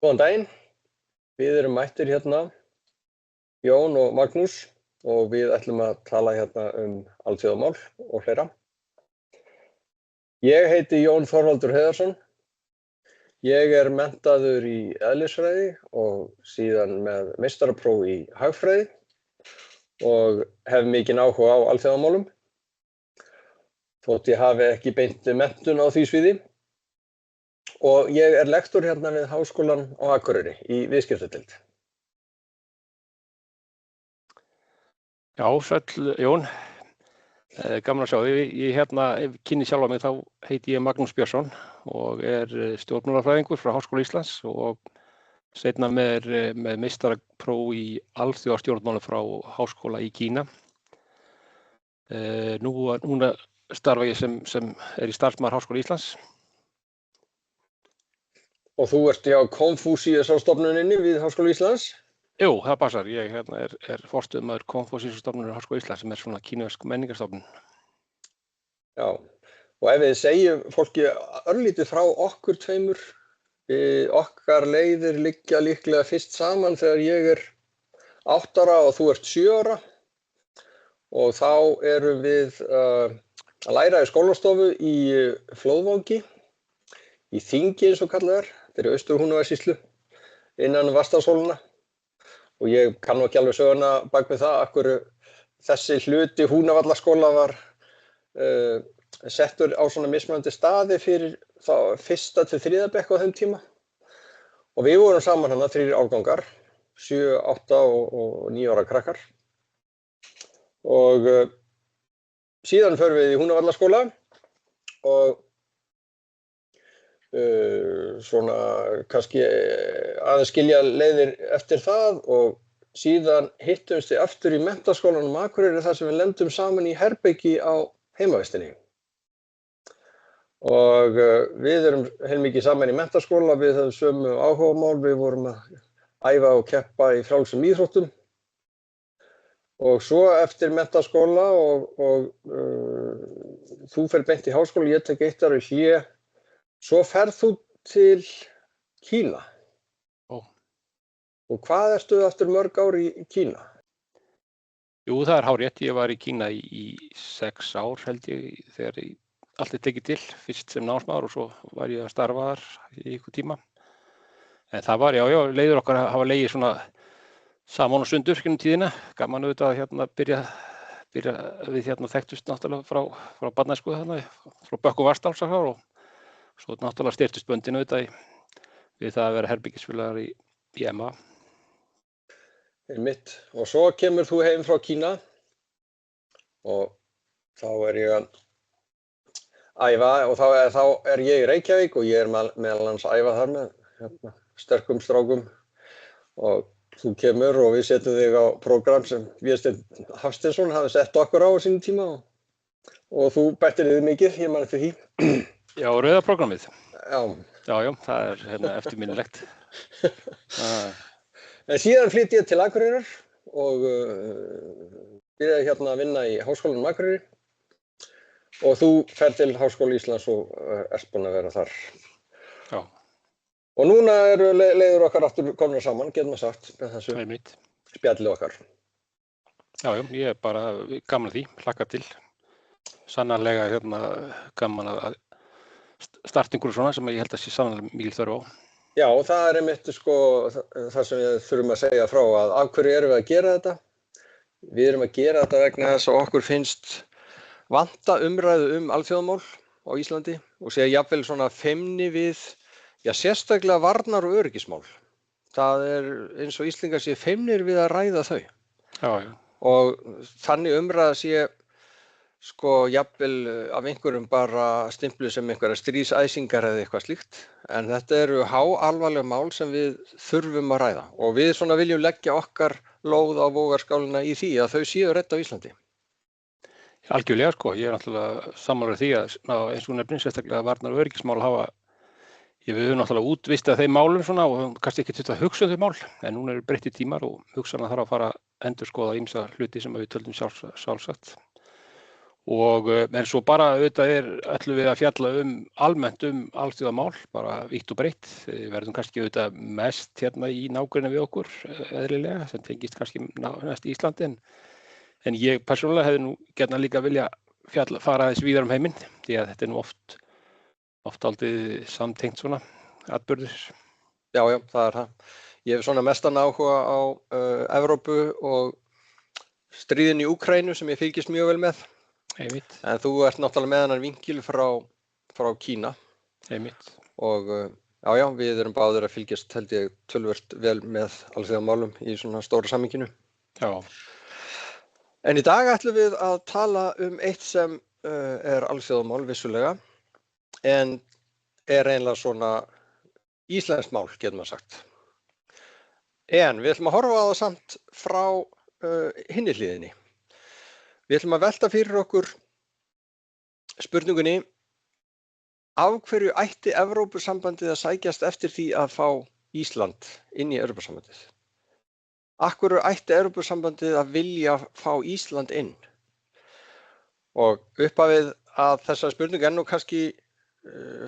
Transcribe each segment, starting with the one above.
Góðan daginn, við erum mættir hérna, Jón og Magnús, og við ætlum að tala hérna alþjóðamál og fleira. Ég heiti Jón Þorvaldur Heiðarsson. Ég er menntaður í eðlisfræði og síðan með meistarapróf í hagfræði og hef mikinn áhuga á alþjóðamálum, þótt ég hafi ekki beint menntun á því sviði. Og ég er lektor hérna við Háskólann á Akureyri í viðskiptadeild. Já, sæll Jón. Gaman að sjá þig. Ef kynni sjálfa mig, þá heiti ég Magnús Björnsson og er stjórnmálafræðingur frá Háskóla Íslands og seinna með meistarapróf í alþjóðastjórnmálum frá Háskóla í Kína. Núna starfa ég sem er í starfsmaður Háskóla Íslands. Og þú ert hjá Konfúsíusarstofnuninni við Háskóla Íslands? Jú, það passar. Ég er forstöðumaður Konfúsíusarstofnunar Háskóla Íslands sem er svona kínversk menningarstofnun. Já, og ef við segjum fólki örlítið frá okkur tveimur, okkar leiðir liggja líklega fyrst saman þegar ég er 8 ára og þú ert 7 ára. Og þá erum við að læra í skólastofu í Flóðvangi, í Þingi eins og kallað er. Þetta er Austur-Húnavatnssýslu, innan Vatnsdalshólma. Og ég kann nú ekki alveg söguna bak við það, af hverju þessi hluti Húnavallaskóla var settur á svona mismunandi staði fyrir þá 1. til 3. bekk á þeim tíma. Og við vorum saman hérna 3 árgangar, 7, 8 og 9 ára krakkar. Og síðan förum við í Húnavallaskóla og svona kannski aðeins skilja leiðir eftir það og síðan hittumst við aftur í menntaskólanum á Akureyri þar sem við lendum saman í herbergi á heimavistinni. Og við erum heilmikið saman í menntaskóla, við höfum sömu áhugamál, við vorum að æfa og keppa í frjálsum íþróttum. Og svo eftir menntaskóla og þú fer beint í háskóla, ég tek 1 ár í hlé. Svo ferð þú til Kína. Ó. Og hvað ertu aftur mörg ár í Kína? Jú, það er hárrétt. Ég var í Kína í 6 ár held ég þegar allt er tekið til, fyrst sem námsmaður og svo var ég að starfa þar í einhvern tíma. En það var, já, leiður okkar hafa legið svona saman og sundur skilum tíðina. Gaman auðvitað að byrja við þekktust náttúrulega frá barnæsku þarna, frá Bökkum Vatnsdals og svo náttúrulega styrktust böndin auðvitað við það að vera herbergisfélagar í MA. Einmitt. Og svo kemur þú heim frá Kína og þá er ég að æfa og þá er ég í Reykjavík og ég er meðal annars að æfa þar með sterkum strákum og þú kemur og við setjum þig á prógram sem Vésteinn Hafsteinsson hafi sett okkur á sínum tíma og þú bættir þig mikið, ég man eftir því. Já, rauða prógrammið. Já. Já, það er eftirminnilegt. En síðan flytti ég til Akureyrar og byrjaði hérna að vinna í Háskólanum Akureyri og þú fer til Háskóla Íslands og ert búinn að vera þar. Já. Og núna eru leiður okkar aftur komnar saman, getum við sagt, með þessu spjalli okkar. Já, ég er bara gaman að því, hlakka til. Sannarlega gaman að startingur og svona sem ég held að sé sannarlega mikil þörf á. Já, og það er einmitt það sem við þurfum að segja frá að af hverju erum við að gera þetta? Við erum að gera þetta vegna þess að okkur finnst vanta umræðu alþjóðamál á Íslandi og segja jafnvel svona feimni við, sérstaklega varnar- og öryggismál. Það er eins og Íslendingar sé feimnir við að ræða þau. Já. Og þannig umræða sé jafnvel af einhverjum bara stimpluð sem einhverja stríðsæsingar eða eitthvað slíkt. En þetta eru háalvarleg mál sem við þurfum að ræða og við svona viljum leggja okkar lóð á vogarskálina í því að þau séu redd á Íslandi. Algjörlega, ég er náttúrulega sammála því að eins og nefnir sérstaklega varnar- og öryggismál við höfum náttúrulega útvistað þeim málum svona og kannski ekki þurft að hugsa þau mál, en núna eru breyttir tímar og hugsanlega þarf að fara að endurskoða ýmsa hluti sem við töldum sjálfsagt. En svo bara auðvitað ætlum við að fjalla almennt alþjóðamál, bara vítt og breitt. Við verðum kannski auðvitað mest hérna í nágrenni við okkur, eðlilega, sem tengist kannski næst Íslandi. En ég persónulega hefði nú gjarnan líka vilja fara aðeins víðar heiminn, því að þetta nú oft aldrei samtengt svona atburðir. Já, það það. Ég hef svona mestan áhuga á Evrópu og stríðin í Úkraínu sem ég fylgist mjög vel með. Einmitt. En þú ert náttúrulega með hennar vinkil frá Kína. Einmitt. Og við erum báðir að fylgjast held ég töluvert vel með alþjóðamálum í svona stóra samhenginu. Já. En í dag ætlum við að tala eitt sem alþjóðamál vissulega, en eiginlega svona íslenskt mál, getur maður sagt. En við ætlum að horfa á það samt frá hinni hliðinni. Við ætlum að velta fyrir okkur spurningunni: af hverju ætti Evrópusambandið að sækjast eftir því að fá Ísland inn í Evrópusambandið? Af hverju ætti Evrópusambandið að vilja fá Ísland inn? Og upphafið að þessari spurningu nú kannski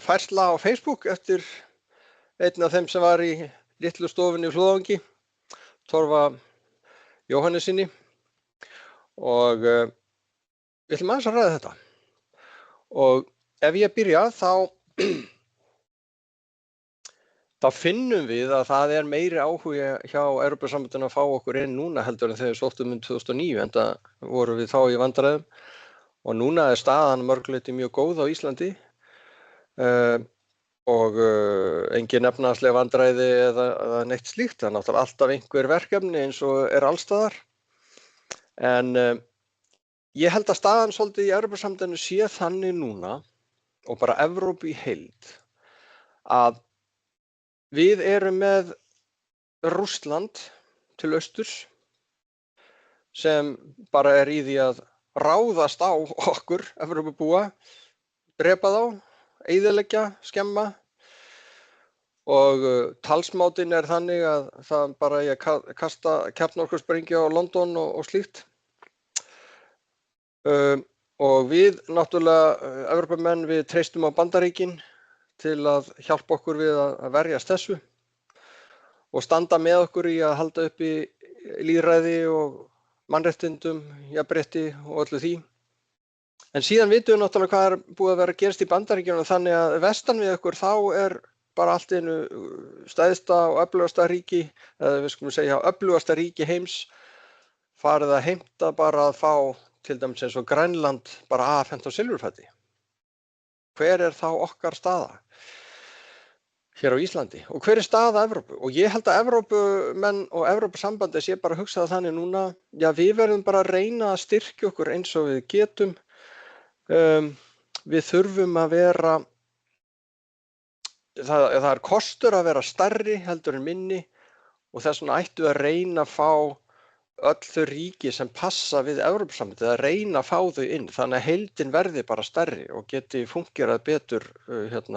færsla á Facebook eftir einn af þeim sem var í litlu stofunni í Flóðvangi, Torfa Jóhannesinni. Og við ætlum aðeins að ræða þetta. Og ef ég byrja þá finnum við að það meiri áhugi hjá Evrópusambandinu að fá okkur inn núna heldur en þegar við sóttum 2009, enda vorum við þá í vandræðum. Og núna staðan mörgleyti mjög góð á Íslandi og engin efnahagsleg vandræði eða neitt slíkt. Það náttúrulega alltaf einhver verkefni eins og alls staðar. En ég held að staðan svolítið í Evrópusambandinu sé þannig núna, og bara Evrópu í heild, að við erum með Rússland til austurs sem bara í því að ráðast á okkur, Evrópubúa, drepa þá, eyðileggja, skemma. Og talsmátinn þannig að það bara að kasta kjarnorkusprengju á London og slíkt. Og við náttúrulega, Evrópumenn, við treystum á Bandaríkin til að hjálpa okkur við að verjast þessu og standa með okkur í að halda uppi lýðræði og mannréttindum, jafnrétti og öllu því. En síðan vitum við náttúrulega hvað búið að vera að gerast í Bandaríkjunum, þannig að vestan við okkur þá bara allt í einu stærsta og öflugasta ríki, eða við skulum segja öflugasta ríki heims, farið að heimta bara að fá til dæmis eins og Grænland bara afhent á silfurfati. Hver þá okkar staða hér á Íslandi? Og hver staða Evrópu? Og ég held að Evrópumenn og Evrópusambandið sé bara að hugsa þannig núna, við verðum bara að reyna að styrkja okkur eins og við getum. Við þurfum að vera Það kostur að vera stærri heldur en minni og þess vegna ættu að reyna að fá öll þau ríki sem passa við Evrópusambandið, að reyna að fá þau inn þannig að heildin verði bara stærri og geti fungerað betur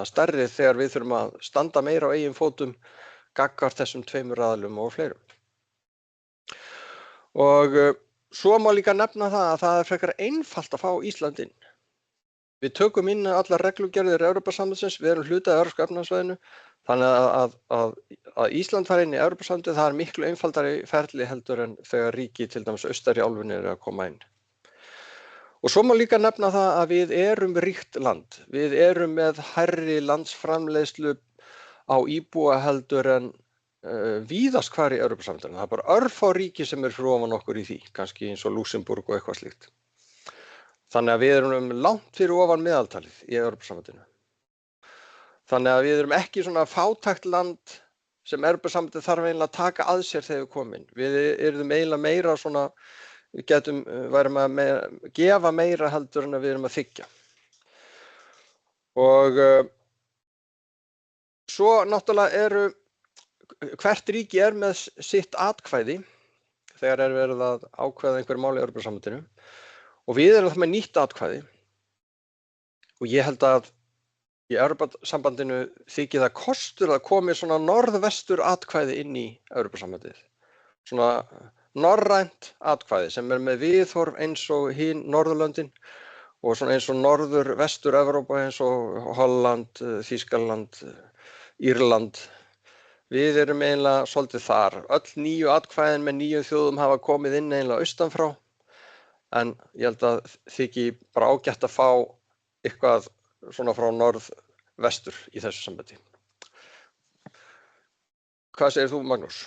stærri þegar við þurfum að standa meira á eigin fótum gagnvart þessum tveimur aðilum og fleirum. Og svo má líka nefna það að það frekar einfalt að fá Ísland inn. Við tökum inn allar reglugerðir Evrópusambandsins, við erum hluti af Evrópska efnahagssvæðinu, þannig að Ísland fari inn í Evrópusambandið, það miklu einfaldari ferli heldur en þegar ríki til dæmis austari álfunni að koma inn. Og svo má líka nefna það að við erum ríkt land, við erum með hærri landsframleiðslu á íbúa heldur en víðast hvar í Evrópusambandinu. Það bara örfá ríki sem fyrir ofan okkur í því, kannski eins og Luxemburg og eitthvað slíkt. Þannig að við erum langt fyrir ofan meðaltalið í Evrópusambandinu. Þannig að við erum ekki svona fátækt land sem Evrópusambandið þarf eiginlega að taka að sér þegar við komum inn. Við erum eiginlega meira svona, við værum að gefa meira heldur en að við erum að þiggja. Og svo náttúrulega hvert ríki með sitt atkvæði þegar verið að ákveða einhver mál í Evrópusambandinu. Og við erum það með nýtt atkvæði og ég held að í Evrópusambandinu þykir það kostur að komi svona norðvestur atkvæði inn í Evrópusambandið. Svona norrænt atkvæði sem með viðhorf eins og hin Norðurlöndin og svona eins og Vestur-Evrópa eins og Holland, Þýskaland, Írland. Við erum eiginlega svolítið þar. Öll 9 atkvæðin með 9 þjóðum hafa komið inn eiginlega austan frá, en ég held að þyki bara ágætt að fá eitthvað svona frá norð-vestur í þessu sambandi. Hvað segir þú, Magnús?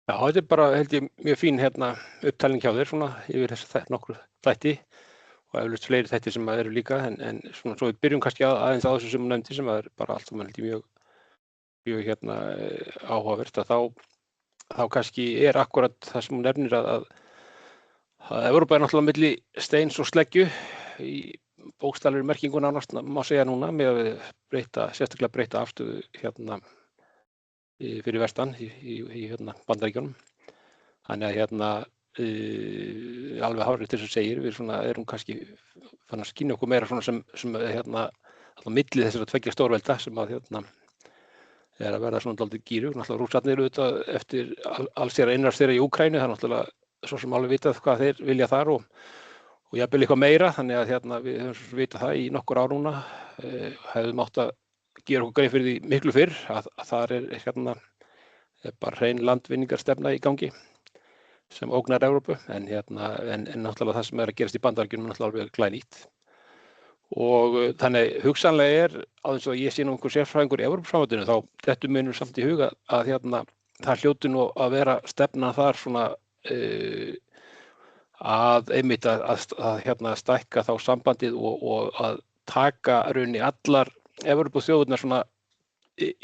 Já, þetta bara held ég mjög fín upptalning hjá þér svona yfir þessi nokkru þætti og eflaust fleiri þætti sem eru líka en svona svo við byrjum kannski aðeins á þessu sem hún nefndi sem er bara allt sem held ég mjög áhugavert að þá kannski akkurat það sem hún nefnir að Evrópa náttúrulega milli steins og sleggju í bókstaflegri merkingu nánast má segja núna með að sérstaklega breyta afstöðu fyrir vestan í Bandaríkjunum. Þannig að alveg hárið til þess að segir, við erum kannski fann að skynja okkur meira svona sem á milli þessara tveggja stórvelda sem að er að verða svona dálítið gíru. Náttúrulega Rússarnir auðvitað eftir allsherjar innrás þeirra í Úkraínu, það er náttúrulega svo sem alveg vitað hvað þeir vilja þar og jafnvel eitthvað meira, þannig að við höfum vitað það í nokkur ár núna, hefðum átt að gera okkur grein fyrir því miklu fyrr að þar er bara hrein landvinningarstefna í gangi sem ógnar Evrópu, en náttúrulega það sem er að gerast í Bandaríkjunum er náttúrulega alveg glænýtt. Og þannig hugsanlega á þess að ég sé nú einhver sérfræðingur í Evrópusambandinu, þá dettur mér samt í huga að það hljóti nú að vera stefnan þar svona að einmitt að stækka þá sambandið og að taka raunni allar Evrópuþjóðirnar svona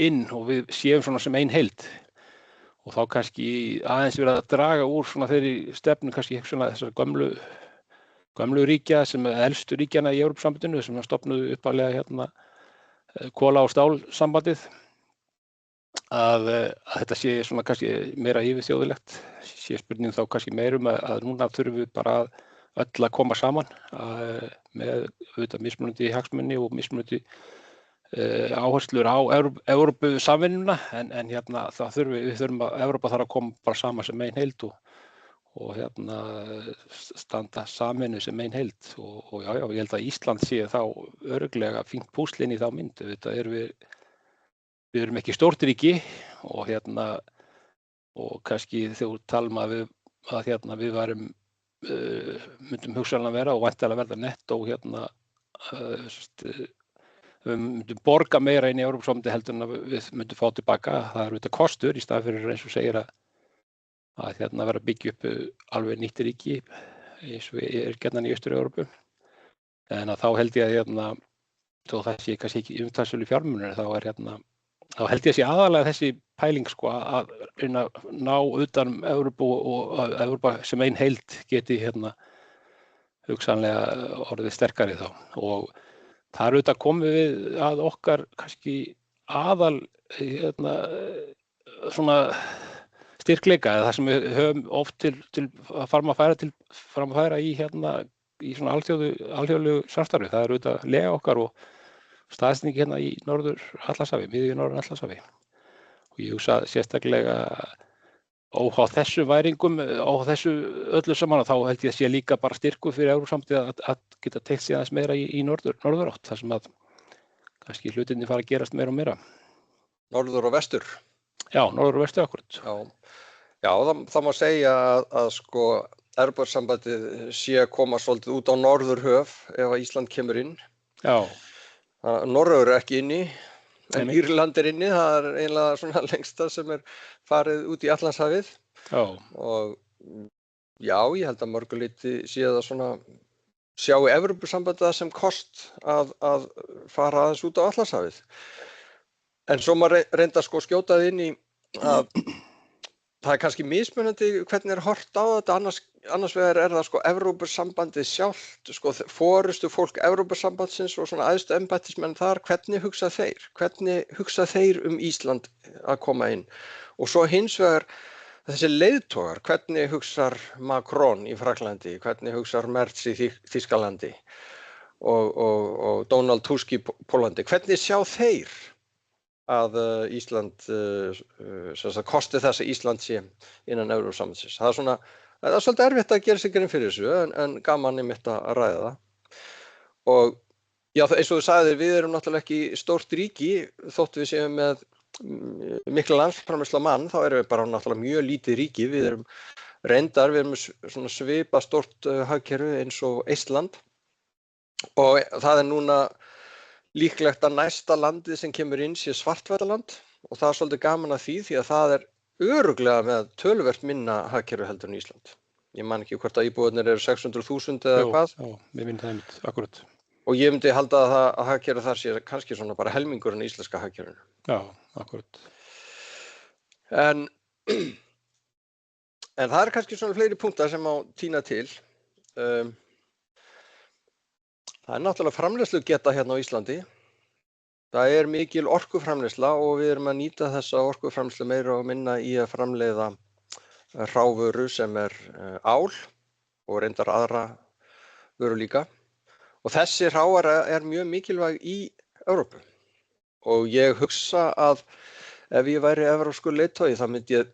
inn og við séum svona sem ein heild. Og þá kannski aðeins verið að draga úr svona þeirri stefnu kannski svona þessar gömlu ríkja sem elstu ríkjana í Evrópusambandinu sem stofnuðu upphaflega kola- og stálsambandið að þetta sé svona kannski meira yfirþjóðlegt, sé spurning þá kannski meira að núna þurfum við bara öll að koma saman með auðvitað mismunandi hagsmuni og mismunandi áherslur á Evrópusamvinnuna en við þurfum að Evrópa þarf að koma bara saman sem ein heild og standa samvinnu sem ein heild og já, ég held að Ísland sé þá örugglega fínt púsl inn í þá mynd. Auðvitað við erum ekki stórt ríki og kannski þegar talum að við myndum hugsanlega vera og væntanlega verða nettó við myndum borga meira inn í Evrópusambandið heldur en að við myndum fá tilbaka. Það er auðvitað kostur í stað fyrir eins og segir að vera að byggja upp alveg nýtt ríki eins og gjarnan í Austur-Evrópu. En þá held ég að þó það sé kannski ekki umtalsverðir fjármunir þá held ég að sé aðalega þessi pæling að reyna að ná utan Evrópu og að Evrópa sem ein heild geti hugsanlega orðið sterkari þá. Og það er auðvitað komið við að okkar kannski aðal svona styrkleika eða það sem við höfum oft til að fram að færa í svona alþjóðlegu samstarfi. Það er auðvitað lega okkar og staðsetning í Norður-Atlantshafi, miðju Norður-Atlantshafi. Og ég hugsa sérstaklega óháð þessum væringum, óháð þessu öllu saman, þá held ég að sé líka bara styrkur fyrir Evrópusambandið að geta teygt sig aðeins meira í norðurátt, þar sem að kannski hlutirnir fara að gerast meira og meira. Norður og vestur? Já, norður og vestur akkurat. Já, það má segja að Evrópusambandið sé að koma svolítið út á Norðurhöf ef að Ísland kemur inn. Já. Noregur ekki inni, en Írland inni, það er eiginlega svona lengsta sem farið út í Atlantshafið. Já. Og já, ég held að mörguleyti sé það svona sjá Evrópusambandið sem kost að fara aðeins út á Atlantshafið. En svo maður reynda skjóta inn í að það er kannski mismunandi hvernig horft á þetta, annars vegar það Evrópusambandið sjálft, forystu fólk Evrópusambandsins og svona æðstu embættismenn þar, hvernig hugsa þeir Ísland að koma inn? Og svo hins vegar þessi leiðtogar, hvernig hugsar Macron í Frakklandi, hvernig hugsar Merz í Þýskalandi og Donald Tusk í Póllandi, hvernig sjá þeir að Ísland, kosti þess að Ísland sé innan Evrópusambandsins. Það er svolítið erfitt að gera sig grein fyrir þessu, en gaman einmitt að ræða það. Og já, eins og þú sagðir, við erum náttúrulega ekki stórt ríki, þótt við séum með mikla landsframleiðslu á mann, þá erum við bara náttúrulega mjög lítið ríki. Við erum reyndar, við erum svona svipa stórt hagkerfi eins og Eistland og það núna líklegt að næsta landið sem kemur inn sé Svartfjallaland og það svolítið gaman að því að það örugglega með töluvert minna hagkerfi heldur en Ísland. Ég man ekki hvort að íbúarnir eru 600.000 eða hvað. Já, mér myndi það einmitt, akkurat. Og ég myndi halda að hagkerfi þar sé kannski svona bara helmingurinn í íslenska hagkerfinu. Já, akkurat. En það kannski svona fleiri punktar sem má tína til. Það náttúrulega framleiðslu geta hérna á Íslandi. Það mikil orkuframleiðsla og við erum að nýta þessa orkuframleiðslu meira og minna í að framleiða hrávöru sem ál og reyndar aðra vöru líka. Og þessi hrávara mjög mikilvæg í Evrópu. Og ég hugsa að ef ég væri evrópskur leiðtogi þá myndi ég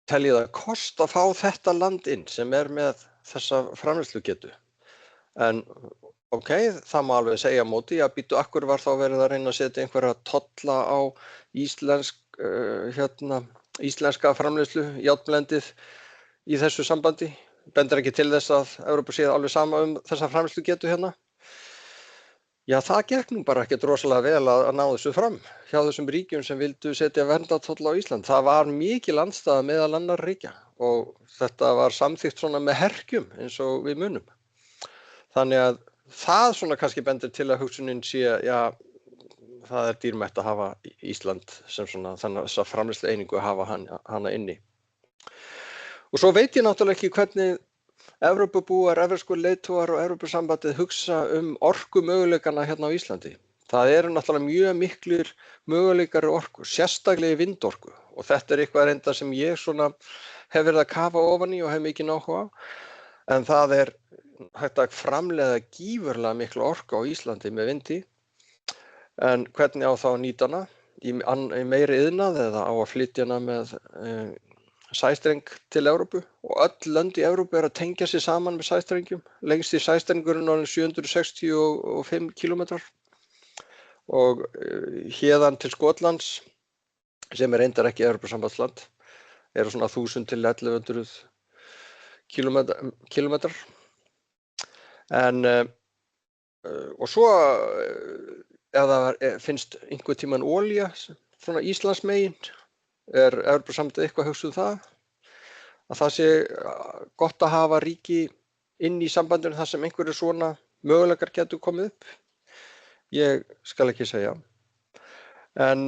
telja það kost að fá þetta land inn sem með þessa framleiðslugetu. En ok, það má alveg segja á móti, að býtu akkur var þá verið að reyna að setja einhverja tolla á íslenska framleiðslu, járnblendið í þessu sambandi. Bendir ekki til þess að Evrópa sé alveg sama þessa framleiðslugetu hérna. Já, það gekk nú bara ekkert rosalega vel að ná þessu fram hjá þessum ríkjum sem vildu setja verndartolla á Ísland. Það var mikil andstaða meðal annarra ríkja og þetta var samþykkt svona með herkjum eins og við munum. Þannig að það svona kannski bendir til að hugsunin sé, já, það dýrmætt að hafa Ísland sem svona þannig að þessa framleiðslu einingu að hafa hana inni. Og svo veit ég náttúrulega ekki hvernig Evrópubúar, evrópskur leiðtogar og Evrópusambandið hugsa orkumöguleikana hérna á Íslandi. Það náttúrulega mjög miklir möguleikar orku, sérstaklega í vindorku og þetta eitthvað reynda sem ég svona hef verið að kafa ofan í og hef mikið áhuga á. En það hægt að framleiða gífurlega mikla orku á Íslandi með vindi. En hvernig á þá að nýta hana? Í meiri iðnað eða á að flytja hana með sæstreng til Evrópu og öll lönd í Evrópu að tengja sig saman með sæstrengjum. Lengst í sæstrengurinn orðinn 765 kilometrar og héðan til Skotlands sem reyndar ekki Evrópusambandsland svona 1000 til 1100 kilometrar. En og svo ef það finnst einhvern tímann olía svona Íslandsmegin Evrópusambandið eitthvað að hugsa það að það sé gott að hafa ríki inn í sambandinu þar sem einhverju svona möguleikar getur komið upp. Ég skal ekki segja. En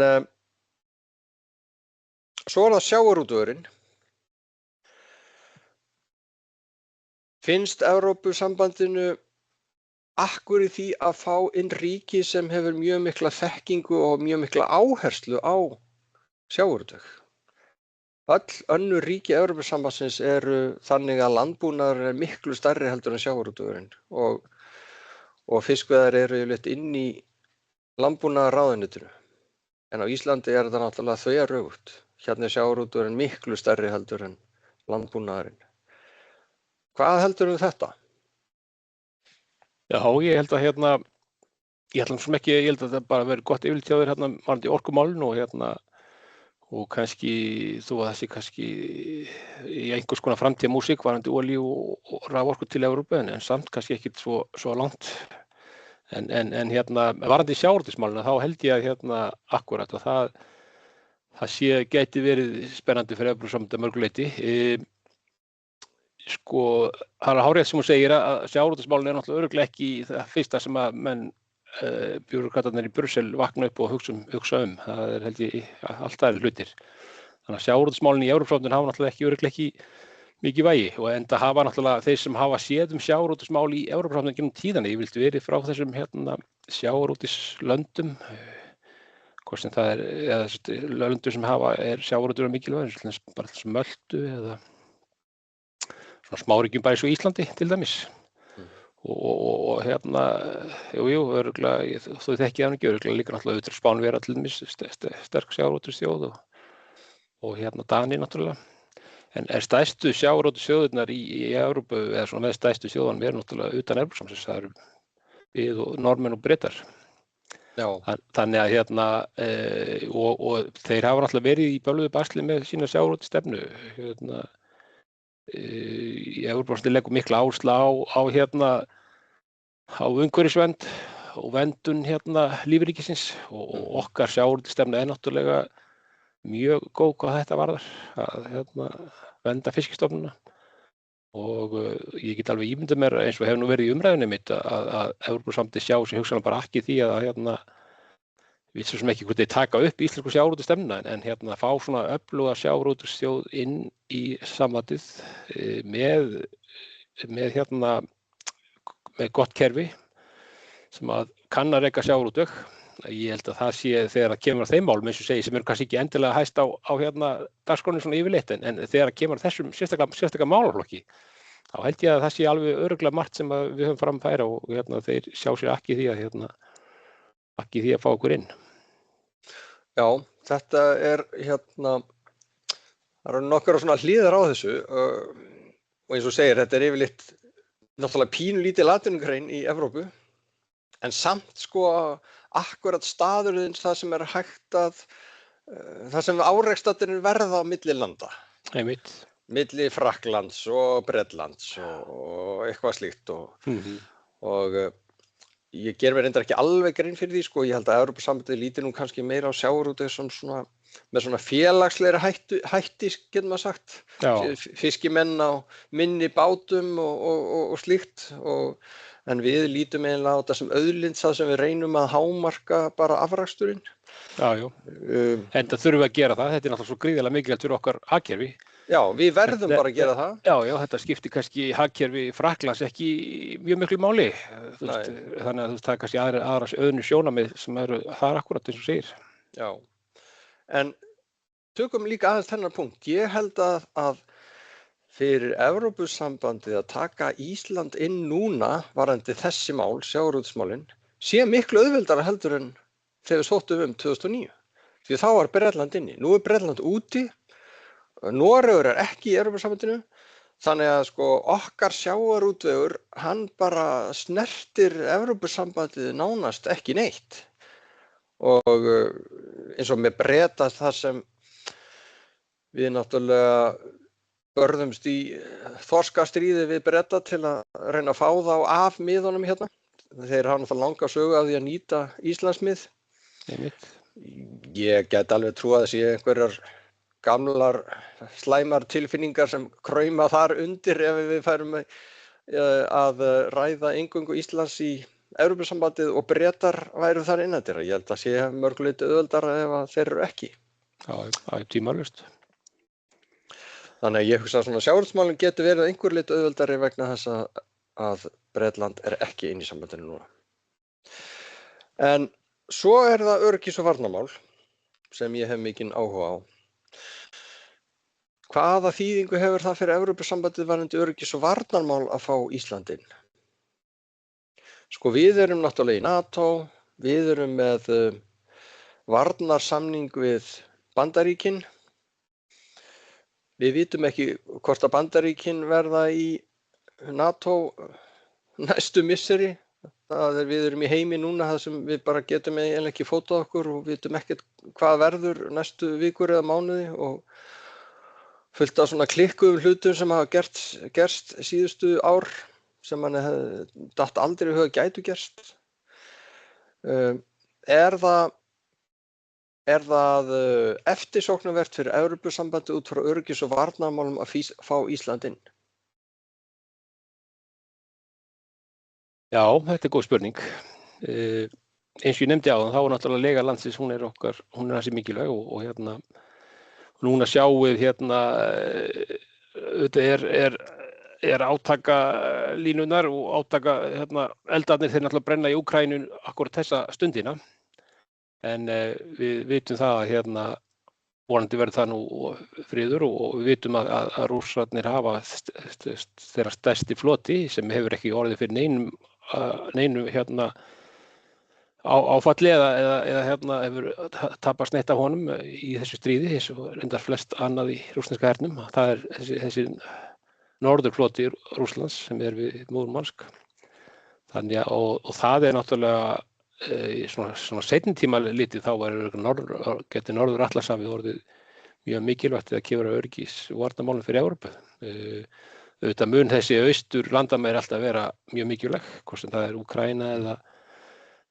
svo það sjávarútvegurinn. Finnst Evrópusambandinu akkur í því að fá inn ríki sem hefur mjög mikla þekkingu og mjög mikla áherslu á sjávarútveg. Öll önnur ríki Evrópusambandsins þannig að landbúnaður miklu stærri heldur en sjávarútvegurinn og fiskveiðar yfirleitt inn í landbúnaðarráðuneytinu. En á Íslandi þetta náttúrulega þveröfugt. Hérna sjávarútvegurinn miklu stærri heldur en landbúnaðurinn. Hvað heldur þetta? Já, ég held að ég held að það bara verið gott yfirlit hjá þér varðandi orkumálinu og kannski þó að þessi kannski í einhvers konar framtíðamúsík varðandi olíu og raforku til Evrópu en samt kannski ekkert svo langt. En varðandi sjávarútvegsmálina þá held ég að akkúrat og það gæti verið spennandi fyrir Evrópusambandið að mörgu leyti. Sko, það hárrétt sem hún segir að sjávarútvegsmálin náttúrulega örugglega ekki það fyrsta sem að menn bjúrókratarnir í Brussel vakna upp og hugsa það held ég allt aðrir hlutir. Þannig að sjávarútvegsmálin í Evrópusambandinu hafa náttúrulega örugglega ekki mikið vægi og enda hafa náttúrulega þeir sem hafa séð sjávarútvegsmál í Evrópusambandinu gegnum tíðina, ég vildi verið frá þessum sjávarútvegslöndum, hvort sem það eða löndum sem hafa sjávarútvegur mikilvægur, bara þessum Möltu eða svona smáríkjum bara eins og Íslandi til dæmis. Og jú, örugglega, þú þekkið hann ekki, örugglega líka náttúrulega auðvitað Spánverja til dæmis, sterk sjávarútvegsþjóð og Dani náttúrulega. En stærstu sjávarútvegsþjóðirnar í Evrópu eða svona með stærstu þjóðunum náttúrulega utan Evrópusambandsins. Það við og Norðmenn og Bretar. Já. Þannig að og þeir hafa alltaf verið í bölvuðu basli með sína sjávarútvegsstefnu. Evrópusambandið leggur mikla áherslu á umhverfisvernd og verndun lífríkisins og okkar sjávarútvegsstefna náttúrulega mjög góð hvað þetta varðar, að vernda fiskistofnuna. Og ég get alveg ímyndað mér, eins og hefur nú verið í umræðunni mitt, að Evrópusambandið sjá sig hugsanlega bara ekki því að við svo sem ekki hvort þeir taka upp íslensku sjávarútvegsstefnuna, en fá svona öfluga sjávarútvegsþjóð inn í sambandið með gott kerfi sem að kann að reka sjávarútveg. Ég held að það sé þegar að kemur að þeim málum, eins og segi, sem eru kannski ekki endilega hæst á dagskránni svona yfirleitt, en þegar að kemur að þessum sérstaka málaflokki, þá held ég að það sé alveg örugglega margt sem við höfum fram að færa og þeir sjá sér ekki því að fá okkur inn. Já, þetta það eru nokkrar svona hliðar á þessu og eins og segir, þetta yfirleitt náttúrulega pínulítið atvinnugrein í Evrópu, en samt akkurat staðurinn það sem hægt það sem árekstrarnir verða á milli landa. Einmitt. Milli Frakklands og Bretlands og eitthvað slíkt og ég ger mér reyndar ekki alveg grein fyrir því, ég held að Evrópusambandið líti nú kannski meira á sjávarútveg með svona félagslegri hætti, getur maður sagt. Fiskimenn á minni bátum og slíkt en við lítum eiginlega á þetta sem auðlind, það sem við reynum að hámarka bara afraksturinn. Já. Enda þurfum við að gera það. Þetta er náttúrulega svo gríðarlega mikilvægt fyrir okkar hagkerfi. Já, við verðum bara að gera það. Já, þetta skiptir kannski hagkerfi Frakklands ekki mjög miklu máli. Þannig að það er kannski aðra öðnu sjónarmið sem eru þar akkurat eins og segir. Já, en tökum líka aðeins þennan punkt. Ég held að fyrir Evrópusambandið að taka Ísland inn núna varðandi þessi mál, sjávarútvegsmálin, sé miklu auðveldara heldur en þegar við sóttum 2009. Því þá var Bretland inni. Nú er Bretland úti, Noregur ekki í Evrópusambandinu, þannig að okkar sjávarútvegur, hann bara snertir Evrópusambandið nánast ekki neitt. Og eins og með Breta þar sem við náttúrulega börðumst í þorskastríði við Breta til að reyna að fá þá af miðunum hérna. Þeir hafa náttúrulega langa sögu af því að nýta Íslandsmið. Ég get alveg trúað að sé einhverjar gamlar slæmar tilfinningar sem krauma þar undir ef við færum að ræða eingöngu Íslands í Evrópusambandið og Bretar væru þar innandyra. Ég held að sé mörguleiti auðveldara ef að þeir eru ekki. Já, það er tímalaust. Þannig að ég hugsa að sjávarútvegsmálin getur verið einhver leyti auðveldari vegna þess að Bretland er ekki inn í sambandinu núna. En svo er það öryggis- og varnarmál sem ég hef mikinn áhuga á. Hvaða þýðingu hefur það fyrir Evrópusambandið varðandi öryggis- og varnarmál að fá Ísland inn? Við erum náttúrulega í NATO, við erum með varnarsamning við Bandaríkin. Við vitum ekki hvort að Bandaríkin verða í NATO næstu misseri. Við erum í heimi núna þar sem við bara getum eiginlega ekki fótað okkur og vitum ekkert hvað verður næstu vikur eða mánuði og fullt af svona klikkuðum hlutum sem hafa gerst síðustu ár sem manni datt aldrei í hug gætu gerst. Er það eftirsóknarvert fyrir Evrópusambandið út frá öryggis- og varnarmálum að fá Ísland inn? Já, þetta er góð spurning. Eins og ég nefndi áðan, þá er náttúrulega lega landsins, hún er hansi mikilvæg og núna sjáum við þetta er átakalínunar og eldarnir þeir náttúrulega brenna í Úkraínu akkurat þessa stundina. En við vitum það að vonandi verður það nú friður og við vitum að Rússarnir hafa þeirra stærsti floti sem hefur ekki orðið fyrir neinu áfalli eða hefur tapast neitt af honum í þessu stríði eins og reyndar flest annað í rússneska hernum. Það er þessi norðurfloti Rússlands sem er við Múrmansk. Þannig að, og það náttúrulega svona seinni tíma litið þá geti Norður Atlantshafið orðið mjög mikilvægt þegar kemur að öryggis og varnarmálum fyrir Evrópu. Auðvitað mun þessi austur landamæri alltaf vera mjög mikilvæg, hvort sem það Úkraína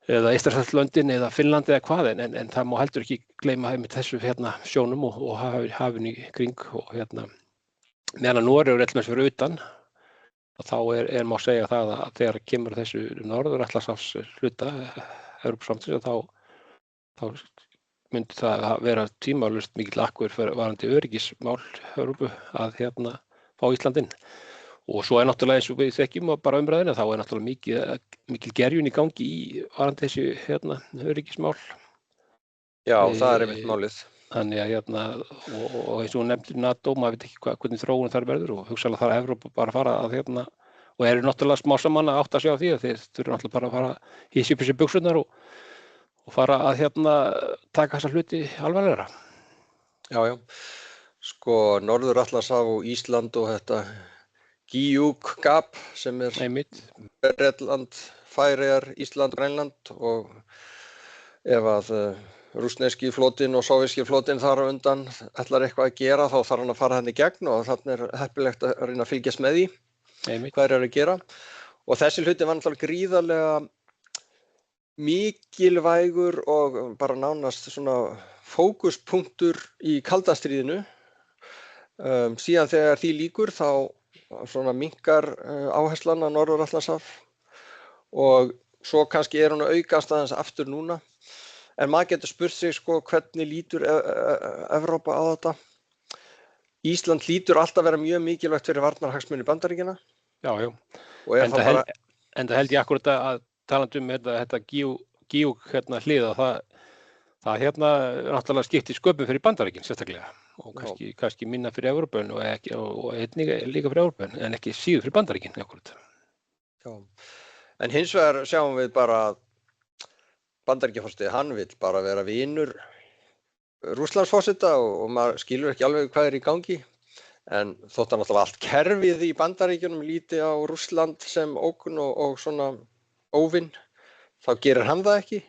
eða Eystrasaltslöndin eða Finnland eða hvað, en það má heldur ekki gleyma þessu sjónum og hafinu í kring og meðan að Noregur er allmest fyrir utan. Og þá má segja það að þegar kemur þessu Norður Atlantshafs hluta Evrópusambandsins þá myndi það vera tímalaust mikill akkur varðandi öryggismál Evrópu að fá Íslandinn. Og svo náttúrulega eins og við þekkjum bara umræðina, þá náttúrulega mikil gerjun í gangi í varðandi þessi öryggismál. Já, það einmitt málið. Þannig að og eins og hún nefndir NATO, maður veit ekki hvernig þróun þar verður og hugsanlega þarf Evrópa bara að fara að og eru náttúrulega smá saman að átta sig á því að þeir þurfa náttúrulega bara að fara að hísa upp þessi buxurnar og fara að taka þessa hluti alvarlegra. Já. Sko Norður Atlantshaf og Ísland og þetta GIUK-gap sem Bretland, Færeyjar, Ísland, Grænland og ef að rússneski flotinn og sovéski flotinn þar á undan ætlar eitthvað að gera þá þarf hann að fara henni í gegn og þarna heppilegt að reyna að fylgjast með því hvað að gera og þessi hluti var náttúrulega gríðarlega mikilvægur og bara nánast svona fókuspunktur í kalda stríðinu síðan þegar því lýkur þá svona minnkar áherslan á Norður Atlantshaf og svo kannski hún að aukast aðeins aftur núna. En maður getur spurt sig hvernig lítur Evrópa á þetta. Ísland lítur alltaf vera mjög mikilvægt fyrir varnarhagsmuni Bandaríkjanna. Já. Enda held ég akkurat að talandi þetta GIUK hlið að það náttúrulega skiptir sköpum fyrir Bandaríkin sérstaklega og kannski minna fyrir Evrópu og einnig líka fyrir Evrópu en ekki síður fyrir Bandaríkin akkurat. Já. En hins vegar sjáum við bara að Bandaríkjaforseti, hann vill bara vera vinur Rússlandsforseta og maður skilur ekki alveg hvað í gangi. En þótt að náttúrulega allt kerfið í Bandaríkjunum líti á Rússland sem ógn og svona óvinn, þá gerir hann það ekki.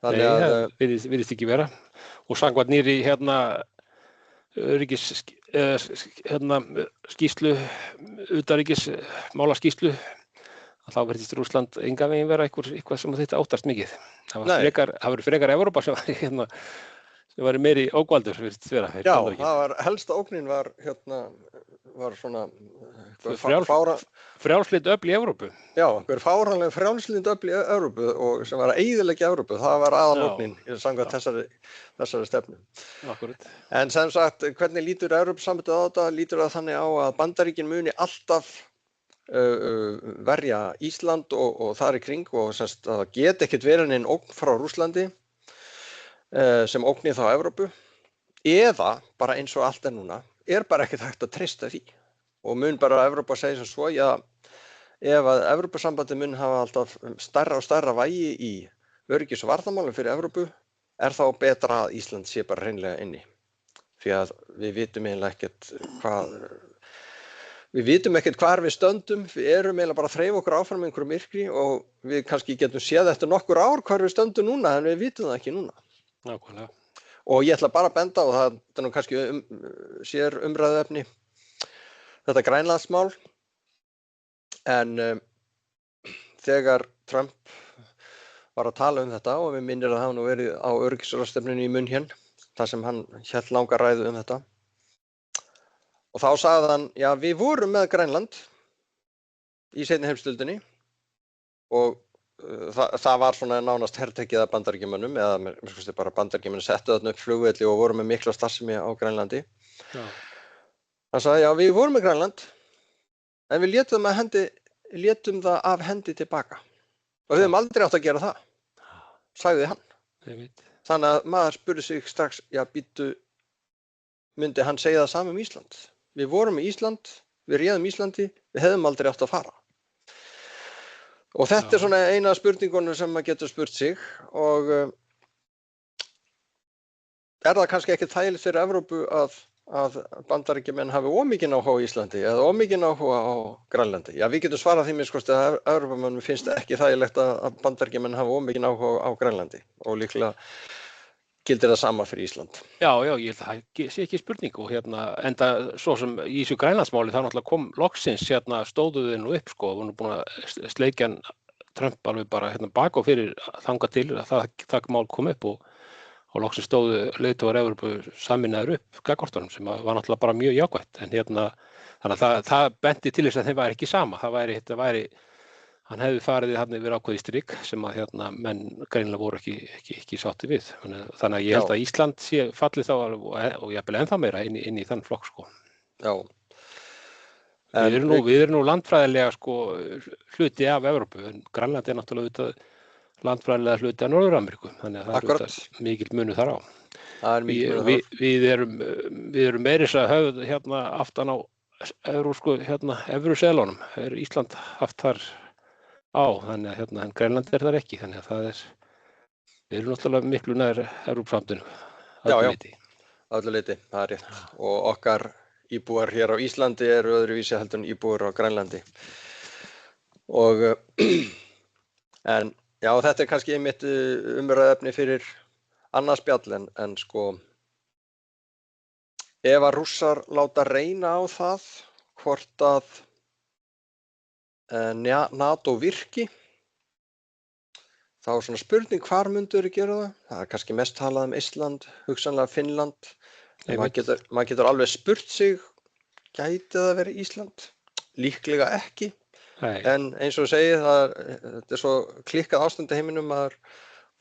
Þannig að það virðist ekki vera. Og samkvæmt nýrri öryggis skýrslu, utanríkismálaskýrslu, þá verðist Rússland engan veginn vera eitthvað sem þetta óttast mikið. Það var frekar Evrópa sem var meiri ógvaldur virðist vera. Já, það var helsta ógnin var svona frjálslynd öfl í Evrópu. Já, hver fáránleg frjálslynd öfl í Evrópu og sem var að eyðileggja Evrópu, það var aðalógnin samkvæmt þessari stefnu. Akkurat. En sem sagt, hvernig lítur Evrópusambandið á þetta? Lítur það þannig á að Bandaríkin muni alltaf verja Ísland og þar í kring og að það geti ekkert verið neinn ógn frá Rússlandi sem ógni þá Evrópu eða bara eins og allt núna bara ekkert hægt að treysta því og mun bara Evrópa segja sem svo ef að Evrópusambandið mun hafa alltaf stærra og stærra vægi í öryggis- og varnarmálum fyrir Evrópu þá betra að Ísland sé bara hreinlega inni því að við vitum eiginlega ekkert Við vitum ekkert hvar við stöndum, við erum eiginlega bara að þreifa okkur áfram með einhverju myrkri og við kannski getum séð eftir nokkur ár hvar við stöndum núna en við vitum það ekki núna. Nákvæmlega. Og ég ætla bara að benda og það nú kannski sér umræðuefni þetta Grænlandsmál en þegar Trump var að tala þetta og við minnir að það hafa nú verið á öryggisráðstefnunni í München þar sem hann hélt langa ræðu þetta. Og þá sagði hann, já við vorum með Grænland í seinni heimsstyrjöldinni og það var svona nánast hertekið af Bandaríkjamönnum eða bara Bandaríkjamenn settu þarna upp flugvelli og voru með mikla starfsemi á Grænlandi. Já. Hann sagði, já við vorum með Grænland en við létum það af hendi tilbaka og við höfum aldrei átt að gera það, sagði hann. Þannig að maður spurði sig strax, já myndi hann segja það sama Ísland? Við vorum með Ísland, við réðum Íslandi, við hefðum aldrei átt að fara. Og þetta svona eina af spurningunum sem maður getur spurt sig og það kannski ekki þægilegt fyrir Evrópu að að Bandaríkjamenn hafi ómikinn áhuga á Íslandi eða ómikinn áhuga á Grænlandi? Já, við getum svarað því minnst að Evrópumönnum finnst ekki þægilegt að Bandaríkjamenn hafi ómikinn áhuga á Grænlandi og líklega gildir það sama fyrir Ísland. Já, ég held að það sé ekki spurning og enda svo sem í þessu Grænlandsmáli það náttúrulega kom loksins stóðu þau nú upp sko, og nú búin að sleikja Trump alveg bara bak og fyrir þangað til að það mál kom upp og loksins stóðu leiðtogar Evrópu sameinaðir upp gagnvart sem var náttúrulega bara mjög jákvætt en þannig að það benti til þess að þeim væri ekki sama, hann hefði farið yfir ákveðið strik sem að menn greinilega voru ekki sátti við. Þannig að ég held að Ísland sé fallið þá og jafnvel ennþá meira inn í þann flokk sko. Já. Við erum nú landfræðilega sko hluti af Evrópu en Grænland náttúrulega landfræðilega hluti af Norður-Ameríku, þannig að það mikill munur þar á. Við erum meira þess að höfð aftan á evruselunum, Ísland haft þar á, þannig að en Grænland þar ekki, þannig að við erum náttúrulega miklu nær Evrópusambandinu öllu leyti, það er rétt og okkar íbúar hér á Íslandi eru öðruvísi heldur en íbúar á Grænlandi og en já, þetta er kannski einmitt umræðuefni fyrir annað spjall en sko ef að Rússar láta reyna á það hvort að NATO virki þá er svona spurning hvar myndu þeir gera það? Það er kannski mest talað Ísland, hugsanlega Finnland. Maður getur alveg spurt sig, gæti það verið Ísland? Líklega ekki. Nei. En eins og segið, þetta er svo klikkað ástand í heiminum, maður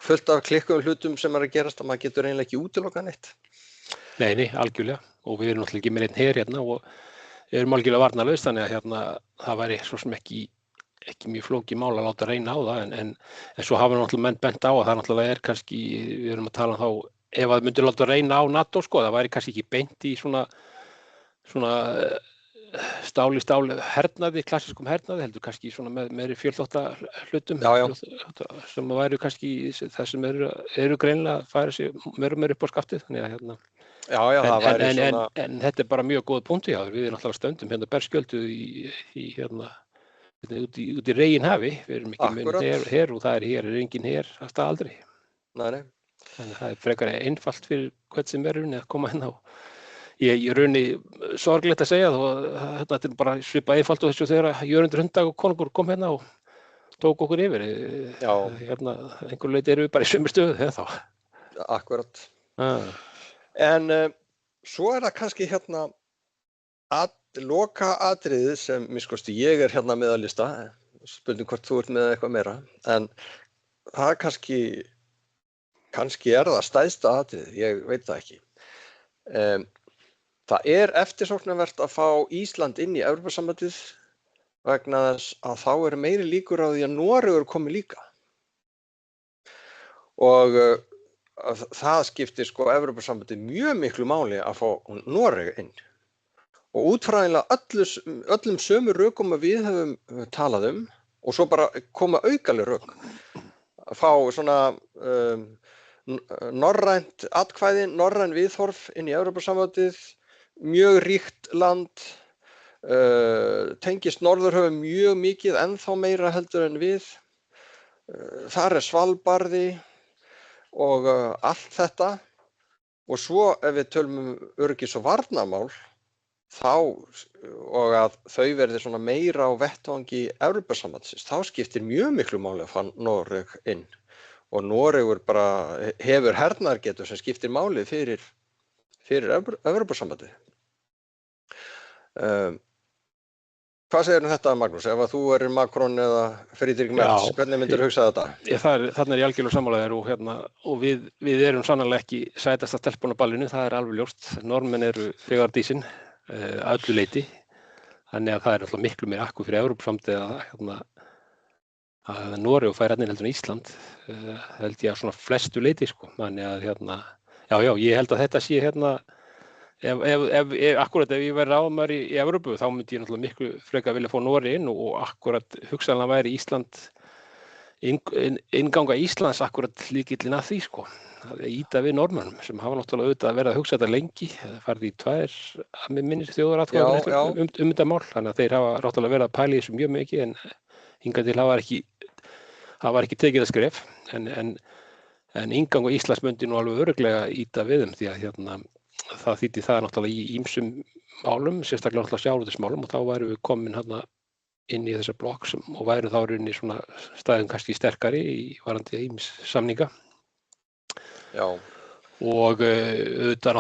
fullt af klikkuðum hlutum sem að gerast að maður getur eiginlega ekki útilokað neitt. Nei, algjörlega. Og við erum náttúrulega ekki með einn her og erum algjörlega varnarlaus, þannig að það væri svo sem ekki mjög flókið mál að láta reyna á það en svo hafa náttúrulega menn bent á að það náttúrulega kannski, við erum að tala þá ef að myndi láta reyna á NATO sko, það væri kannski ekki beint í svona stál í stál hernaði, klassískum hernaði, heldur kannski svona með meiri fjölþótta hlutum sem væri kannski það sem eru greinilega að færa sig meira upp á skaftið, þannig að það væri svona en þetta er bara mjög góð punktur hjá þér, við erum alltaf stöndum berskjöldu í út í reginhafi, við erum ekki með her og það er engin her alltaf aldrei. Nei. Þannig að það er frekar einfalt fyrir hvern sem er að koma hérna og ég raunni sorglegt að segja og þetta er bara svipað einfalt og þessu þegar Jörundur Hundag og konungur kom hérna og tók okkur yfir. Einhver leyti erum við bara í sömu stöðu þegar þá. Akkurat. En svo er það kannski loka atriðið sem ég er hérna með að lista, spurning hvort þú ert með eitthvað meira, en það er kannski er það stærsta atriðið, ég veit það ekki. Það er eftirsóknarvert að fá Ísland inn í Evrópusambandið vegna þess að þá er meiri líkur á því að Noregur komi líka. Og það skiptir sko Evrópusambandið mjög miklu máli að fá Noreg inn. Og útfræðilega öllum sömu rökum að við höfum talað og svo bara koma aukaleg rök. Að fá svona norrænt atkvæði, norræn viðhorf inn í Evrópusambandið, mjög ríkt land, tengist Norðurhöfum mjög mikið, ennþá meira heldur en við. Þar er Svalbarði og allt þetta. Og svo ef við tölum öryggis- og varnarmál, og að þau verði svona meira á vettvangi Evrópusambandsins, þá skiptir mjög miklu máli að fá Noreg inn. Og Noregur bara hefur hernaðargetu sem skiptir máli fyrir Evrópusambandið. Hvað segir þetta, Magnús? Ef að þú erir Macron eða Friedrich Merz, hvernig myndir þú hugsa þetta? Þarna er ég algjörlega sammála þér og við erum sannarlega ekki sætasta stelpan á ballinu, það er alveg ljóst. Norðmenn eru fegardísin öllu leyti, þannig að það er alltaf miklu meira akkur fyrir Evrópusambandið að Noregur fær hérna heldur en Ísland, held ég að svona flestu leyti sko, þannig að ég held að þetta sé akkurat ef ég væri ráðamaður í Evrópu þá myndi ég náttúrulega miklu frekar vilja fá Noreg inn og akkurat hugsanlega væri Ísland innganga Íslands akkurat lykillinn að því, sko. Það ýta við Norðmönnum sem hafa náttúrulega auðvitað verið að hugsa þetta lengi. Það farið í 2 að mig minnir þjóðaratkvæðagreiðslur um þetta mál. Þannig að þeir hafa náttúrulega verið að pæla í þessu mjög mikið en hingað til hafa ekki tekið það skref. En innganga Íslands myndi nú alveg örugglega ýta við því að það þýddi það náttúrulega í ýmsum málum, sérstaklega náttúrulega sjávarútvegsmálum og þá værum við komin inn í þessa blokk og væru þá rauninni svona staðin kannski sterkari í varðandi ýmis samninga. Já. Og auðvitað er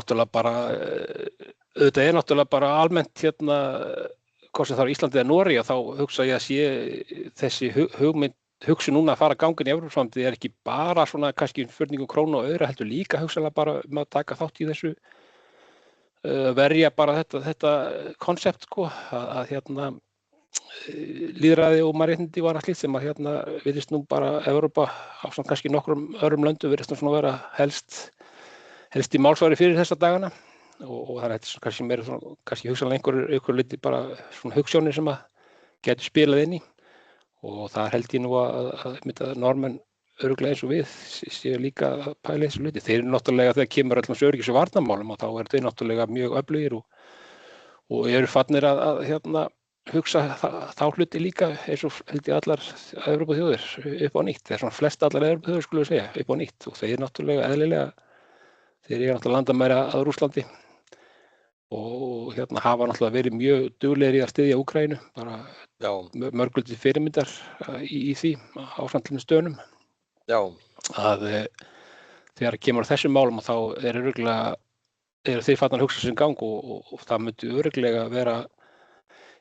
náttúrulega bara almennt hvort sem það er Íslandi eða Noregi þá hugsa ég að sé þessi hugsun núna að fara gangin í Evrópusambandið ekki bara svona kannski spurning krónu og aura heldur líka hugsanlega bara að taka þátt í þessu verja bara þetta konsept sko að lýðræði og mannréttindi var slíkt sem að virðist nú bara Evrópa ásamt kannski nokkrum öðrum löndum virðist nú svona vera helst í málsvari fyrir þessa dagana og það er kannski meira svona, kannski hugsanlega einhver liti bara svona hugsjónir sem að getur spilað inn í og það held ég nú að Norðmenn örugglega eins og við séu líka að pæla þessu hluti. Þeir eru náttúrulega þegar kemur öllum öryggis- og varnarmálum og þá eru þeir náttúrulega mjög öflugir og eru farnir að hugsa þá hluti líka eins og held ég allar Evrópuþjóðir upp á nýtt. Það er svona flest allar Evrópuþjóðir skulum við segja upp á nýtt og þeir náttúrulega eðlilega þeir eru náttúrulega landamæra að Rússlandi og hafa náttúrulega verið mjög duglegir í að styðja Úkraínu bara mörgluti fyrirmyndar í því ásamt stöðnum. Já. Að þegar kemur á þessum málum og þá eru þeir farnir að hugsa sinn gang og það myndi örugglega vera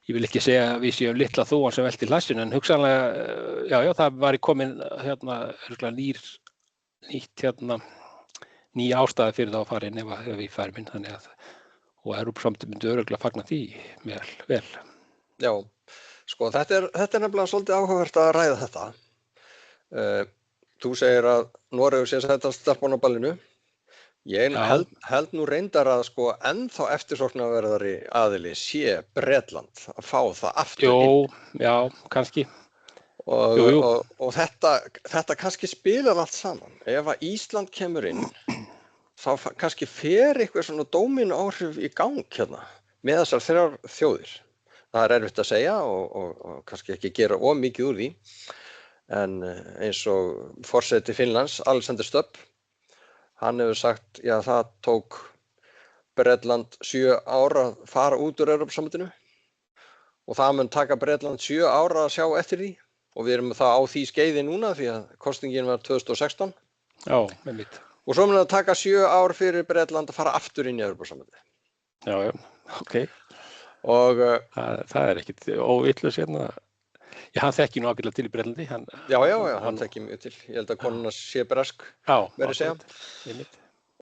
ég vil ekki segja að við séum litla þúan sem velti hlassin en hugsanlega það var komin ný ástæða fyrir það að fara inn ef við færum inn þannig að og Evrópusambandið myndi örugglega fagna því vel. Já, sko þetta er nefnilega svolítið áhugavert að ræða þetta. Þú segir að Noregur sé að þetta stelpan á ballinu. Ég held nú reyndar að sko ennþá eftirsóknarverðari aðili sé Bretland að fá það aftur inn. Já, kannski. Og þetta kannski spilar allt saman. Ef að Ísland kemur inn, þá kannski fer eitthvað svona dómínu áhrif í gang með þessar 3 þjóðir. Það er erfitt að segja og kannski ekki gera of mikið úr því. En eins og forseti Finnlands, Alexander Stubb, hann hefur sagt, það tók Bretland 7 ár að fara út úr Evrópusambandinu og það mun taka Bretland 7 ár að sjá eftir því og við erum það á því skeiði núna því að kosningin var 2016. Já, með mitt. Og svo mun það taka 7 ár fyrir Bretland að fara aftur inn í Evrópusambandið. Já, ok. Og það er ekkit óvitlaus hann þekki nú ágætlega til í Bretlandi. Já, hann þekki mjög til. Ég held að konuna sé bresk, verið segja.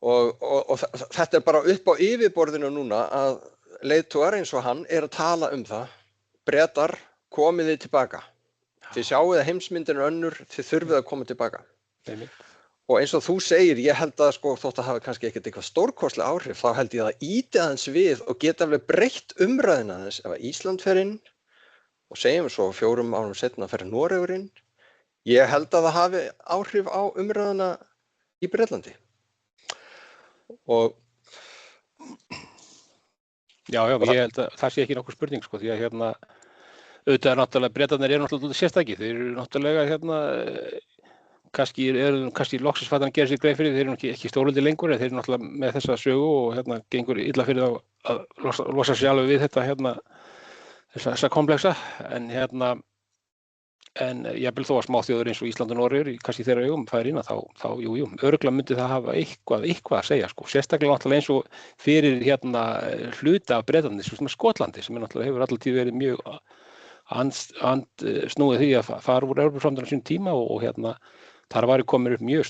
Og þetta er bara upp á yfirborðinu núna að leiðtogar eins og hann er að tala um það. Bretar, komið þið tilbaka. Þið sjáuð að heimsmyndin er önnur, þið þurfið að koma tilbaka. Og eins og þú segir, ég held að sko þótt að hafa kannski ekkert eitthvað stórkostleg áhrif, þá held ég að ýti aðeins við og geta alveg breytt umræðina aðeins ef að Ísland fer inn og segjum svo 4 árum seinna fer Noregur inn. Ég held að það hafi áhrif á umræðina í Bretlandi. Og Já, ég held að það sé ekki nokkur spurning sko því að auðvitað náttúrulega Bretarnir eru náttúrulega sérstakir. Þeir eru náttúrulega kannski loksins fattan að gera sér grein fyrir þeir eru ekki stórveldi lengur en þeir eru náttúrulega með þessa sögu og gengur illa fyrir þá að losa sig alveg við þetta þessa kompleksa en jafnvel þó að smáþjóðir eins og Ísland og Noregur kannski þeirra augum færi inn þá örugglega myndi það hafa eitthvað að segja sko sérstaklega náttúrulega eins og fyrir hluta af Bretlandi sem Skotlandi sem náttúrulega hefur alltaf tíð verið mjög snúið því að fara úr Evrópusambandinu á sínum tíma og þar var komin upp mjög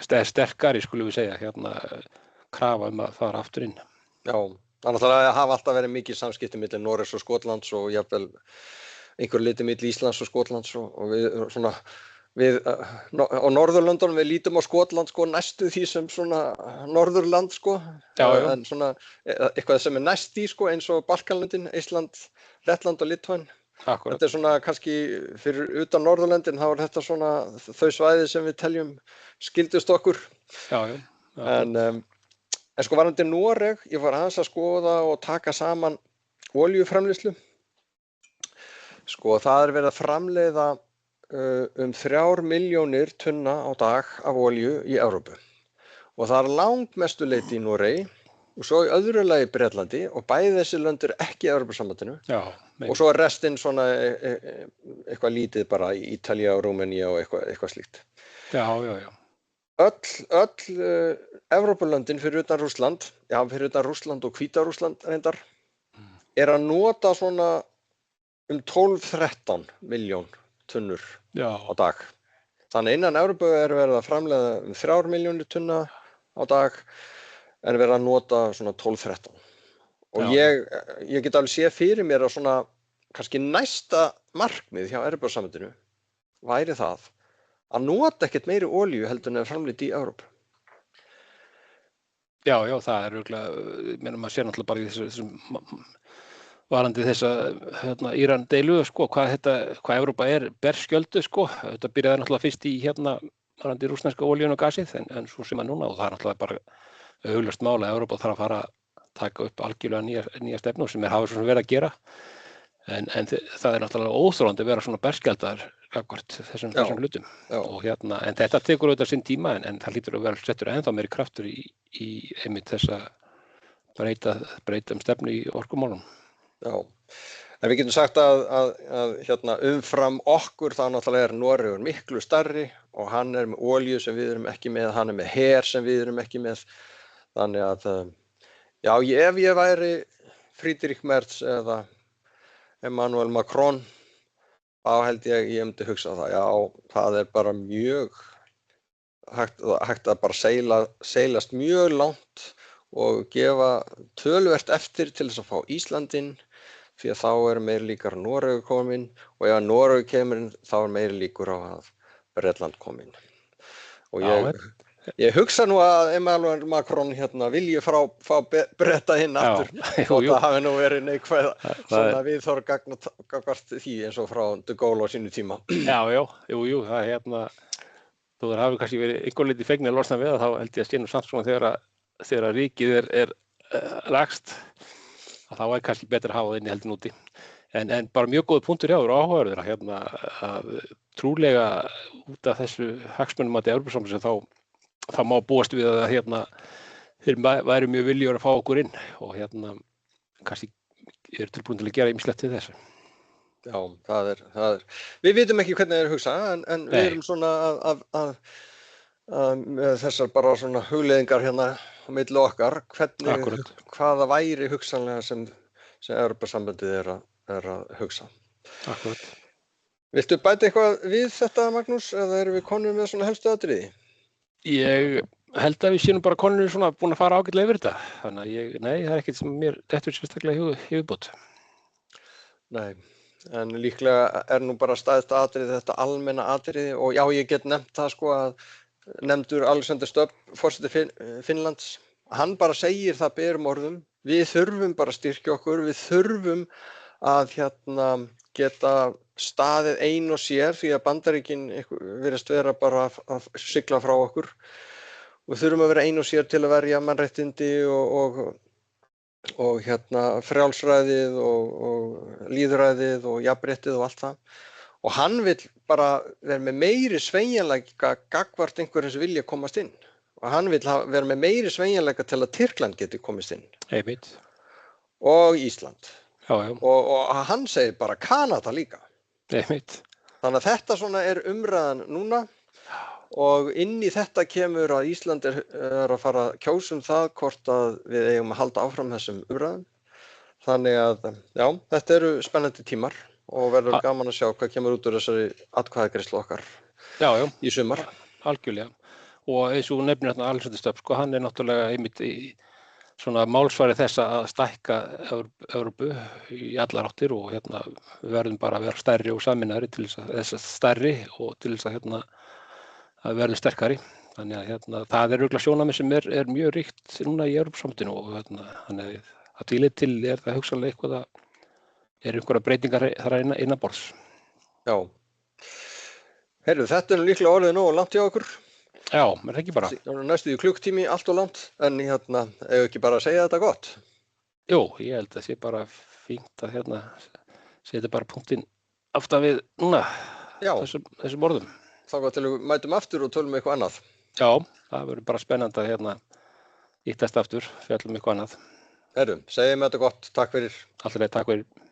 sterkari skulum við segja krafa að fara aftur inn. Já, þannig að það hafa alltaf verið mikið samskipti milli Noregs og Skotlands og jafnvel einhver liti milli Íslands og Skotlands og við á Norðurlöndunum við lítum á Skotland sko næstu því sem svona Norðurland sko en svona eitthvað sem næst því sko eins og Balkanlöndin, Ísland, Lettland og Litháen Akkurat. Þetta svona kannski fyrir utan Norðurlöndin, þá þetta svona þau svæði sem við teljum skyldust okkur. Já. En sko varðandi Noreg, ég var aðeins að skoða og taka saman olíuframleiðslu. Sko það verið að framleiða 3 milljónir tunna á dag af olíu í Evrópu. Og það langmestu leyti í Noregi og svo í öðru lagi í Bretlandi og bæði þessi lönd eru ekki í Evrópusambandinu. Já. Og svo er restinn svona eitthvað lítið bara í Ítalía og Rúmenía og eitthvað slíkt. Já. Öll Evrópulöndin fyrir utan Rússland, fyrir utan Rússland og Hvíta-Rússland reyndar, er að nota svona 12-13 milljón tunnur á dag. Þannig innan Evrópu er verið að framleiða 3 milljónir tunna á dag en verið að nota svona 12-13. Og ég get alveg séð fyrir mér að svona kannski næsta markmið hjá Evrópusambandinu væri það að nota ekkert meiri olíu heldur en er framleidd í Evrópu. Já, það er örugglega, maður sér náttúrulega bara í þessum varandi þessa Íran deilu, sko, hvað Evrópa er berskjölduð, sko. Þetta byrjaði náttúrulega fyrst í varandi rússneska olíun og gasið, en svo sem núna, og það er náttúrulega bara augljóst mál að Evrópa þarf að fara að taka upp algjörlega nýja stefnu sem hafa svona verið að gera. En það er náttúrulega óþolandi að vera svona berskjaldaðar gagnvart þessum hlutum. Og en þetta tekur auðvitað sinn tíma, en það hlýtur að vera settur ennþá meiri kraftur í einmitt þessa breyta stefnu í orkumálum. Já, en við getum sagt að umfram okkur þá náttúrulega er Noregur miklu stærri og hann er með olíu sem við erum ekki með, hann er með her sem við erum ekki með. Þannig að, ef ég væri Friedrich Merz eða Emmanuel Macron, þá held ég myndi hugsa það, það er bara mjög hægt að bara seilast mjög langt og gefa töluvert eftir til þess að fá Íslandinn, því að þá er meiri líkur að Noregur komin og ef Noregur kemur inn þá er meiri líkur á að Bretland komin. Og ég hugsa nú að Emmanuel Macron vilji fá Breta inn aftur og það hafi nú verið neikvæð svona viðhorf gagnvart því eins og frá de Gaulle á sínu tíma. Jú, það þú hafi kannski verið einhver lítið fegnir að losna við það, þá held ég að sé nú samt svona þegar ríkið er lagst, að þá er kannski betra að hafa það inni heldur úti. En bara mjög góð punktur hjá þér og áhugaverður að trúlega út af þessu hagsmunamati Evrópusambandsins þá má búast við að þeir væru mjög viljugir að fá okkur inn og kannski eru tilbúin til að gera ýmislegt til þessu. Já, það er. Við vitum ekki hvernig þeir hugsa, en við erum svona með þessar bara svona hugleiðingar á milli okkar, hvaða væri hugsanlega sem Evrópusambandið er að hugsa. Akkurat. Viltu bæta eitthvað við þetta, Magnús, eða erum við konur með svona helstu atriði? Ég held að við séum bara konur svona búin að fara ágætlega yfir þetta, þannig að nei, það er ekkert sem mér dettur sérstaklega í viðbót. Nei. En líklega er nú bara stærsta atriði þetta almenna atriði og ég get nefnt það sko að nefndur Alexander Stubb, forseti Finnlands, hann bara segir það berum orðum, við þurfum bara að styrkja okkur, við þurfum að geta staðið ein og sér því að Bandaríkin virðast vera bara að sigla frá okkur. Við þurfum að vera ein og sér til að verja mannréttindi og frjálsræðið og lýðræðið og jafnréttið og allt það. Og hann vill bara vera með meiri sveigjanleika gagnvart einhverjum sem vilja komast inn. Og hann vill vera með meiri sveigjanleika til að Tyrkland geti komist inn. Einmitt. Og Ísland. Já. Og hann segir bara Kanada líka. Einmitt. Þannig að þetta svona er umræðan núna. Og inn í þetta kemur að Ísland er að fara að kjósa það hvort að við eigum að halda áfram þessum umræðum. Þannig að, þetta eru spennandi tímar og verður gaman að sjá hvað kemur út úr þessari atkvæðagreiðslu okkar í sumar. Algjörlega. Og eins og nefnir Alexander Stubb, sko, hann er náttúrulega einmitt í svona málsvari þess að stækka Evrópu í allar áttir og við verðum bara að vera stærri og saminari til þess að stærri og til þess að að verðum sterkari. Þannig að það er örugglega sjónarmið sem er mjög ríkt núna í Evrópusambandinu og þannig að því til er það hugsanlega eitthvað eru einhverjar breytingar þar innanborðs. Já. Heyrðu, þetta er líklega orðið nógu langt hjá okkur. Já, menn ekki bara. Næstu í klukktími, allt og langt, en eigum ekki bara að segja þetta gott? Jú, ég held að sé bara fínt að setja bara punktinn aftan við núna, þessum orðum. Þangað til við mætum aftur og tölum eitthvað annað. Já, það verður bara spennandi að hittast aftur, fjallum eitthvað annað. Heyrðu, segjum þetta gott, takk fyrir. Alltaf leið, takk fyrir.